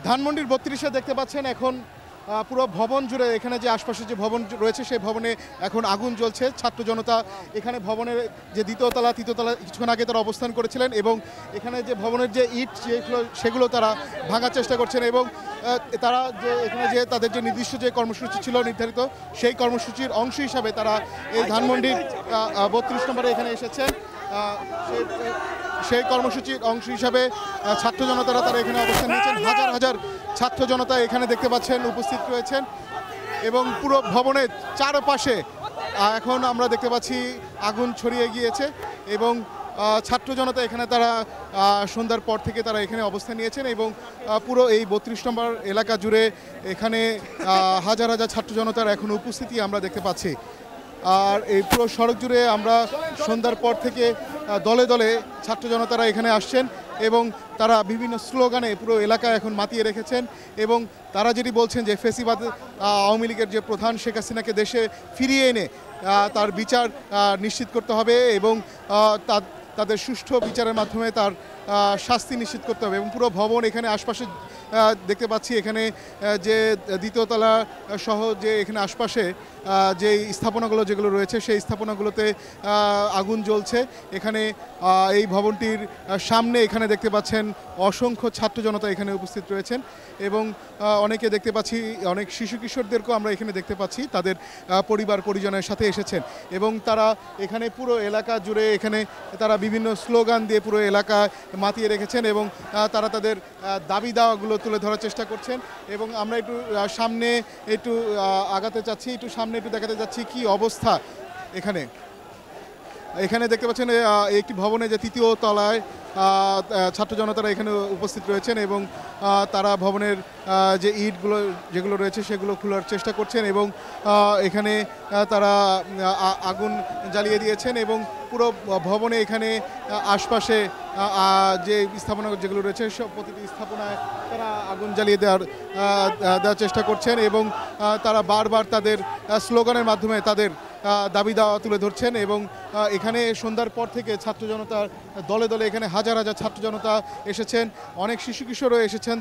ধানমন্ডির ৩২-এ দেখতে পাচ্ছেন এখন পুরো ভবন জুড়ে এখানে যে আশপাশে যে ভবন রয়েছে সেই ভবনে এখন আগুন জ্বলছে। ছাত্র জনতা এখানে ভবনের যে দ্বিতীয় তলা কিছুক্ষণ আগে তারা অবস্থান করেছিলেন এবং এখানে যে ভবনের যে ইট সেগুলো তারা ভাঙার চেষ্টা করছেন এবং তারা যে এখানে যে তাদের যে নির্দিষ্ট যে কর্মসূচি ছিল নির্ধারিত সেই কর্মসূচির অংশ হিসাবে তারা এই ধানমন্ডির ৩২ নম্বরে এখানে এসেছেন। সেই কর্মসূচির অংশ হিসাবে ছাত্র জনতারা তারা এখানে অবস্থান নিয়েছেন। হাজার হাজার ছাত্র জনতা এখানে দেখতে পাচ্ছেন উপস্থিত রয়েছেন এবং পুরো ভবনের চারপাশে এখন আমরা দেখতে পাচ্ছি আগুন ছড়িয়ে গিয়েছে এবং ছাত্র জনতা এখানে তারা সন্ধ্যার পর থেকে তারা এখানে অবস্থান নিয়েছেন এবং পুরো এই ৩২ নম্বর এলাকা জুড়ে এখানে হাজার হাজার ছাত্র জনতার এখন উপস্থিতি আমরা দেখতে পাচ্ছি। আর এই পুরো সড়ক জুড়ে আমরা সন্ধ্যার পর থেকে দলে দলে ছাত্র জনতারা এখানে আসছেন এবং তারা বিভিন্ন স্লোগানে পুরো এলাকা এখন মাতিয়ে রেখেছেন এবং তারা যেটি বলছেন যে ফেসিবাদ আওয়ামী লীগের যে প্রধান শেখ হাসিনাকে দেশে ফিরিয়ে এনে তার বিচার নিশ্চিত করতে হবে এবং তাদের সুষ্ঠু বিচারের মাধ্যমে তার শাস্তি নিশ্চিত করতে হবে এবং পুরো ভবন এখানে আশপাশে দেখতে পাচ্ছি এখানে যে দ্বিতীয় তলা সহ যে এখানে আশপাশে যে স্থাপনাগুলো যেগুলো রয়েছে সেই স্থাপনাগুলোতে আগুন জ্বলছে। এখানে এই ভবনটির সামনে এখানে দেখতে পাচ্ছেন অসংখ্য ছাত্র জনতা এখানে উপস্থিত রয়েছেন এবং অনেকে দেখতে পাচ্ছি অনেক শিশু কিশোরদেরকেও আমরা এখানে দেখতে পাচ্ছি তাদের পরিবার পরিজনের সাথে এসেছেন এবং তারা এখানে পুরো এলাকা জুড়ে এখানে তারা বিভিন্ন স্লোগান দিয়ে পুরো এলাকা মাতিয়ে রেখেছেন এবং তারা তাদের দাবি দাওয়াগুলো তুলে ধরার চেষ্টা করছেন এবং আমরা একটু সামনে একটু আগাতে চাচ্ছি, একটু সামনে একটু দেখাতে যাচ্ছি কি অবস্থা এখানে দেখতে পাচ্ছেন একটি ভবনে যে তৃতীয় তলায় ছাত্র জনতারা এখানে উপস্থিত রয়েছেন এবং তারা ভবনের যে ইটগুলো যেগুলো রয়েছে সেগুলো খোলার চেষ্টা করছেন এবং এখানে তারা আগুন জ্বালিয়ে দিয়েছেন এবং পুরো ভবনে এখানে আশপাশে যে স্থাপনা যেগুলো রয়েছে সব প্রতিটি স্থাপনায় তারা আগুন জ্বালিয়ে দেওয়ার চেষ্টা করছেন এবং তারা বারবার তাদের স্লোগানের মাধ্যমে তাদের দাবি দাওয়া তুলে ধরছেন এবং এখানে সন্ধ্যার পর থেকে ছাত্র জনতার দলে দলে এখানে হাজার হাজার ছাত্র জনতা এসেছেন। অনেক শিশু কিশোরও এসেছেন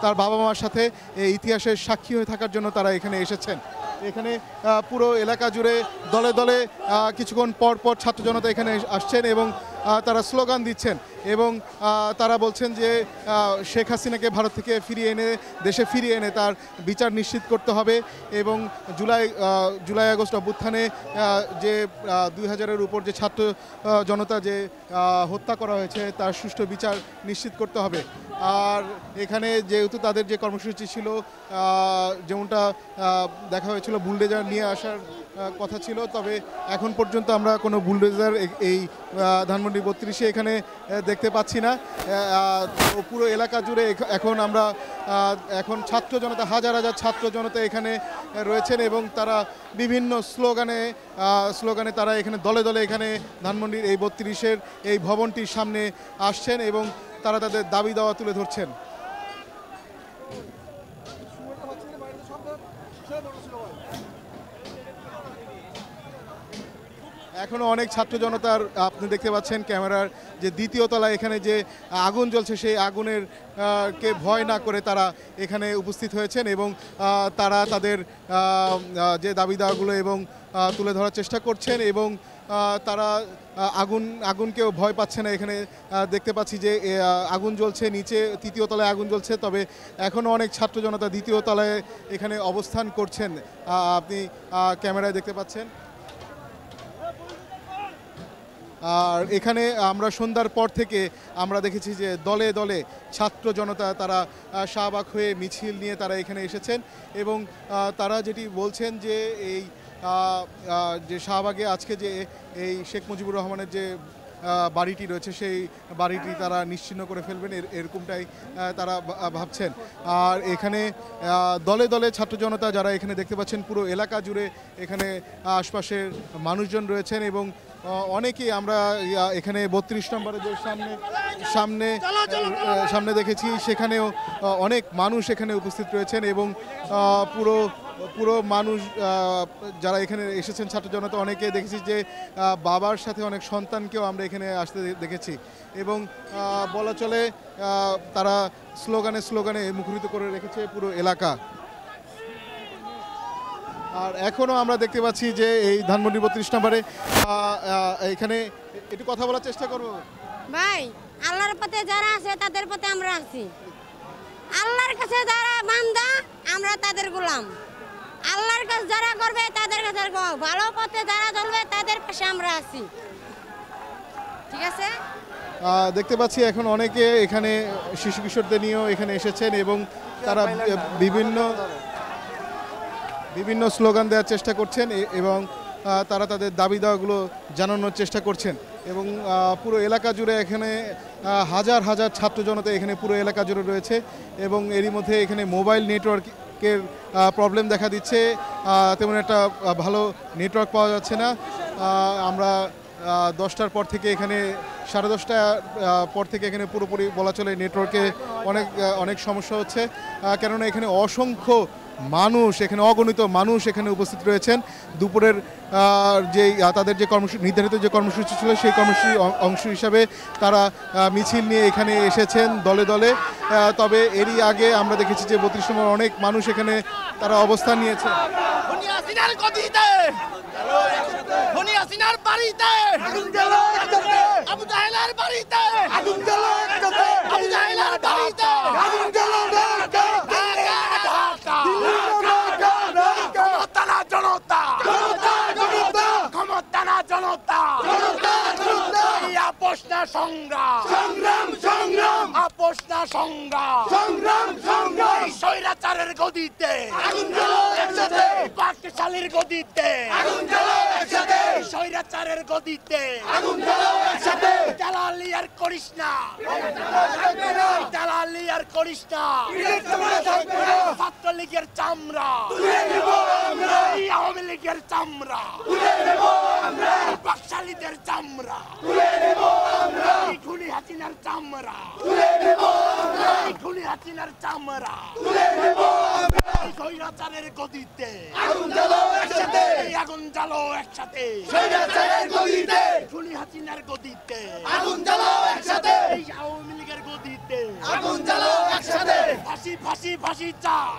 তার বাবা মার সাথে এই ইতিহাসের সাক্ষী হয়ে থাকার জন্য তারা এখানে এসেছেন। এখানে পুরো এলাকা জুড়ে দলে দলে কিছুক্ষণ পর পর ছাত্র জনতা এখানে আসছেন এবং তারা স্লোগান দিচ্ছেন এবং তারা বলছেন যে শেখ হাসিনাকে ভারত থেকে দেশে ফিরিয়ে এনে তার বিচার নিশ্চিত করতে হবে এবং জুলাই আগস্ট অভ্যুত্থানে যে ২০০০-এর উপর যে ছাত্র জনতা যে হত্যা করা হয়েছে তার সুষ্ঠু বিচার নিশ্চিত করতে হবে। আর এখানে যেহেতু তাদের যে কর্মসূচি ছিল যেমনটা দেখা হয়েছিল বুলডোজার নিয়ে আসার কথা ছিল, তবে এখন পর্যন্ত আমরা কোনো বুলডোজার এই ধানমন্ডি ৩২-এ এখানে দেখতে পাচ্ছি না। পুরো এলাকা জুড়ে এখন ছাত্র জনতা হাজার হাজার ছাত্র জনতা এখানে রয়েছেন এবং তারা বিভিন্ন স্লোগানে তারা এখানে দলে দলে এখানে ধানমন্ডির এই ৩২-এর এই ভবনটির সামনে আসছেন এবং তারা তাদের দাবি দাওয়া তুলে ধরছেন। এখনো অনেক ছাত্র জনতার আপনি দেখতে পাচ্ছেন ক্যামেরার যে দ্বিতীয় তলায় এখানে যে আগুন জ্বলছে সেই আগুনের কে ভয় না করে তারা এখানে উপস্থিত হয়েছেন এবং তারা তাদের যে দাবি দাওয়াগুলো এবং তুলে ধরার চেষ্টা করছেন এবং তারা আগুনকেও ভয় পাচ্ছে না। এখানে দেখতে পাচ্ছি যে আগুন জ্বলছে, নিচে তৃতীয় তলায় আগুন জ্বলছে, তবে এখনও অনেক ছাত্র জনতা দ্বিতীয় তলায় এখানে অবস্থান করছেন, আপনি ক্যামেরায় দেখতে পাচ্ছেন। আর এখানে আমরা সন্ধ্যার পর থেকে আমরা দেখেছি যে দলে দলে ছাত্র জনতা তারা শাহবাগ হয়ে মিছিল নিয়ে তারা এখানে এসেছেন এবং তারা যেটি বলছেন যে এই যে শাহবাগে আজকে যে এই শেখ মুজিবুর রহমানের যে বাড়িটি রয়েছে সেই বাড়িটি তারা নিশ্চিহ্ন করে ফেলবেন এরকমটাই তারা ভাবছেন। আর এখানে দলে দলে ছাত্র জনতা যারা এখানে দেখতে পাচ্ছেন পুরো এলাকা জুড়ে এখানে আশপাশের মানুষজন রয়েছেন এবং অনেকেই আমরা এখানে ৩২ নম্বরের যে সামনে সামনে সামনে দেখেছি সেখানেও অনেক মানুষ এখানে উপস্থিত রয়েছেন এবং পুরো পুরো মানুষ যারা এখানে এসেছেন ছাত্র জনতা অনেকে দেখেছি যে বাবার সাথে অনেক সন্তানকেও আমরা এখানে আসতে দেখেছি এবং বলা চলে তারা স্লোগানে মুখরিত করে রেখেছে পুরো এলাকা। আর এখনও আমরা দেখতে পাচ্ছি যে এই ধানমন্ডি 32 নম্বরে এখানে একটু কথা বলার চেষ্টা করব। ভাই আল্লাহর পথে যারা আছে তাদের পথে আমরা আছি, আল্লাহর কাছে যারা বান্দা আমরা তাদের গোলাম, আল্লাহর কাছে যারা করবে তাদের কাছে ভালো পথে যারা চলবে তাদের পাশে আমরা আছি, ঠিক আছে। দেখতে পাচ্ছি এখন অনেকে এখানে শিশু কিশোরদের নিয়েও এখানে এসেছেন এবং তারা বিভিন্ন স্লোগান দেওয়ার চেষ্টা করছেন এবং তারা তাদের দাবি দাওয়াগুলো জানানোর চেষ্টা করছেন এবং পুরো এলাকা জুড়ে এখানে হাজার হাজার ছাত্র জনতা এখানে পুরো এলাকা জুড়ে রয়েছে এবং এরই মধ্যে এখানে মোবাইল নেটওয়ার্কের প্রবলেম দেখা দিচ্ছে, তেমন একটা ভালো নেটওয়ার্ক পাওয়া যাচ্ছে না। আমরা 10টার পর থেকে এখানে 10:30 পর থেকে এখানে পুরোপুরি বলা চলে নেটওয়ার্কে অনেক সমস্যা হচ্ছে, কেননা এখানে অসংখ্য মানুষ, এখানে অগণিত মানুষ এখানে উপস্থিত রয়েছেন। দুপুরের যে তাদের যে নির্ধারিত যে কর্মসূচি ছিল সেই কর্মসূচির অংশ হিসাবে তারা মিছিল নিয়ে এখানে এসেছেন দলে দলে। তবে এরই আগে আমরা দেখেছি যে 32 নম্বর অনেক মানুষ এখানে তারা অবস্থান নিয়েছে। স্বৈরাচারের গদিতে পাকশালীর গদিতে স্বৈরাচারের গদিতে দালালি আর করিস না, দালালি আর করিস না। ছাত্রলীগের চামড়া, আওয়ামী লীগের চামড়া, পাকশালীদের চামড়া, খুনি হাসিনার চামড়া, খুনি হাসিনার চামড়া, স্বৈরাচারের গদিতে আগুন জ্বালো একসাথে, খুনি হাসিনার গদিতে আগুন জ্বালো একসাথে, আওয়ামী লীগের গদিতে আগুন জ্বালো একসাথে। ফাঁসি ফাঁসি ফাঁসি চাই,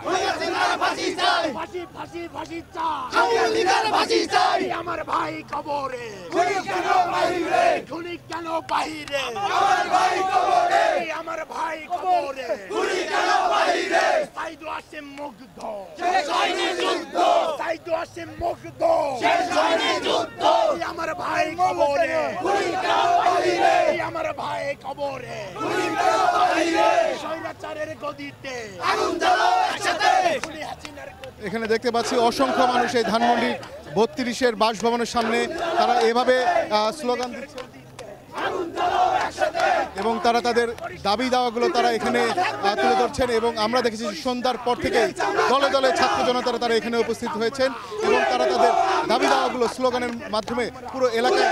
ফাঁসি চাই, ফাঁসি ফাঁসি ফাঁসি চাই, আওয়ামী লীগের ফাঁসি চাই। আমার ভাই কবরে, খুনি কেন বাহিরে, খুনি কেন বাহিরে, আমার ভাই কবরে, আমার ভাই কবরে, খুনি কেন বাহিরে। সাইদু আসে মুগ্ধ, শেষ হয়নি যুদ্ধ, সাইদু আসে মুগ্ধ, শেষ হয়নি যুদ্ধ। আমার ভাই কবরে, খুনি কেন বাহিরে, আমার ভাই কবরে, খুনি কেন বাহিরে। স্বৈরাচারের গদিতে আগুন জ্বালো একসাথে, খুনি হাসিনার গদিতে। এখানে দেখতে পাচ্ছি অসংখ্য মানুষ এই ধানমন্ডি 32-এর বাসভবনের সামনে তারা এভাবে স্লোগান দিচ্ছে এবং তারা তাদের দাবি দাওয়াগুলো তারা এখানে তুলে ধরছেন এবং আমরা দেখেছি সন্ধ্যার পর থেকে দলে দলে ছাত্র জনতারা তারা এখানে উপস্থিত হয়েছেন এবং তারা তাদের দাবি দাওয়াগুলো স্লোগানের মাধ্যমে পুরো এলাকায়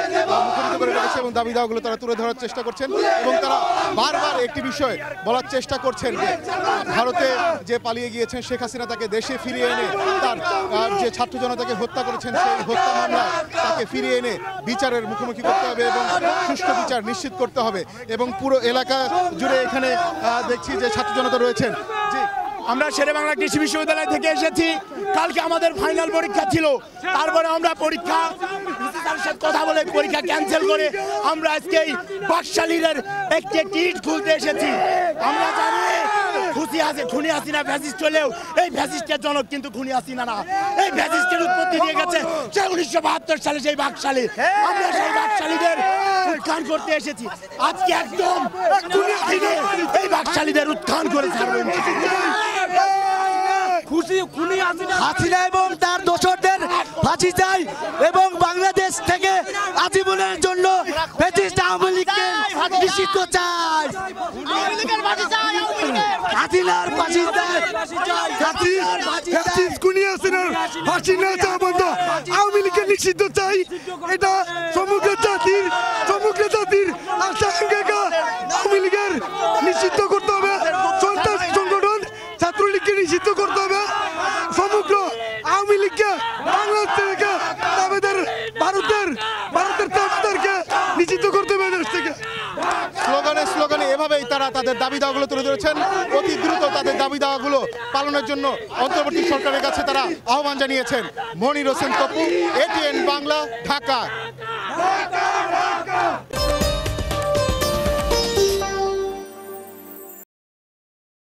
মুখরিত করে রেখেছে এবং দাবি দাওয়াগুলো তারা তুলে ধরার চেষ্টা করছেন এবং তারা বারবার একটি বিষয় বলার চেষ্টা করছেন যে ভারতে যে পালিয়ে গিয়েছেন শেখ হাসিনা তাকে দেশে ফিরিয়ে এনে তার যে ছাত্র জনতাকে হত্যা করেছেন সেই হত্যা মামলা তাকে ফিরিয়ে এনে বিচারের মুখোমুখি করতে হবে এবং সুষ্ঠু বিচার নিশ্চিত করতে হবে এবং পুরো এলাকা জুড়ে এখানে দেখছি যে ছাত্র জনতা রয়েছেন। জি, আমরা শেরেবাংলা কৃষি বিশ্ববিদ্যালয় থেকে এসেছি। কালকে আমাদের ফাইনাল পরীক্ষা ছিল, তারপরে আমরা পরীক্ষার সাথে কথা বলে পরীক্ষা ক্যান্সেল করে আমরা আজকে বাকশালীর একটি ইট খুলতে এসেছি। আমরা জানি খুনি হাসিনা ফ্যাসিস্ট হলেও এই ফ্যাসিস্টের জনক কিন্তু খুনি হাসিনা না, এই ফ্যাসিস্টের উৎপত্তি দিয়ে গেছে সে 1972 সালে সেই বাকশালী। আমরা সেই বাকশালীদের উত্থান করতে এসেছি। আজকে একদম এই বাকশালীদের উত্থান করে ছাড়বো। হাসিনা এবং তার দোসরদের ফাঁসি চাই এবং বাংলাদেশ থেকে আজীবনের জন্য ফ্যাসিস্ট আওয়ামী লীগকে নিষিদ্ধ চাই। হাসিনার ফাঁসি চাই, খুনি হাসিনার ফাঁসি না চাওয়া বন্ধ, আওয়ামী লীগকে নিষিদ্ধ চাই। এটা সমগ্র জাতির আশা আকাঙ্ক্ষা। আওয়ামী নিষিদ্ধ করতে হবে, সন্ত্রাস সংগঠন ছাত্রলীগকে নিষিদ্ধ করতে হবে, সমগ্র আওয়ামী লীগকে বাংলাদেশ থেকে ভারতের তাবেদারকে নিষিদ্ধ করতে হবে দেশ থেকে। স্লোগানে এভাবেই তারা তাদের দাবি দাওয়াগুলো তুলে ধরেছেন। অতি দ্রুত তাদের দাবি দাওয়াগুলো পালনের জন্য অন্তর্বর্তী সরকারের কাছে তারা আহ্বান জানিয়েছেন। মনির হোসেন তপু, ATN বাংলা, ঢাকা।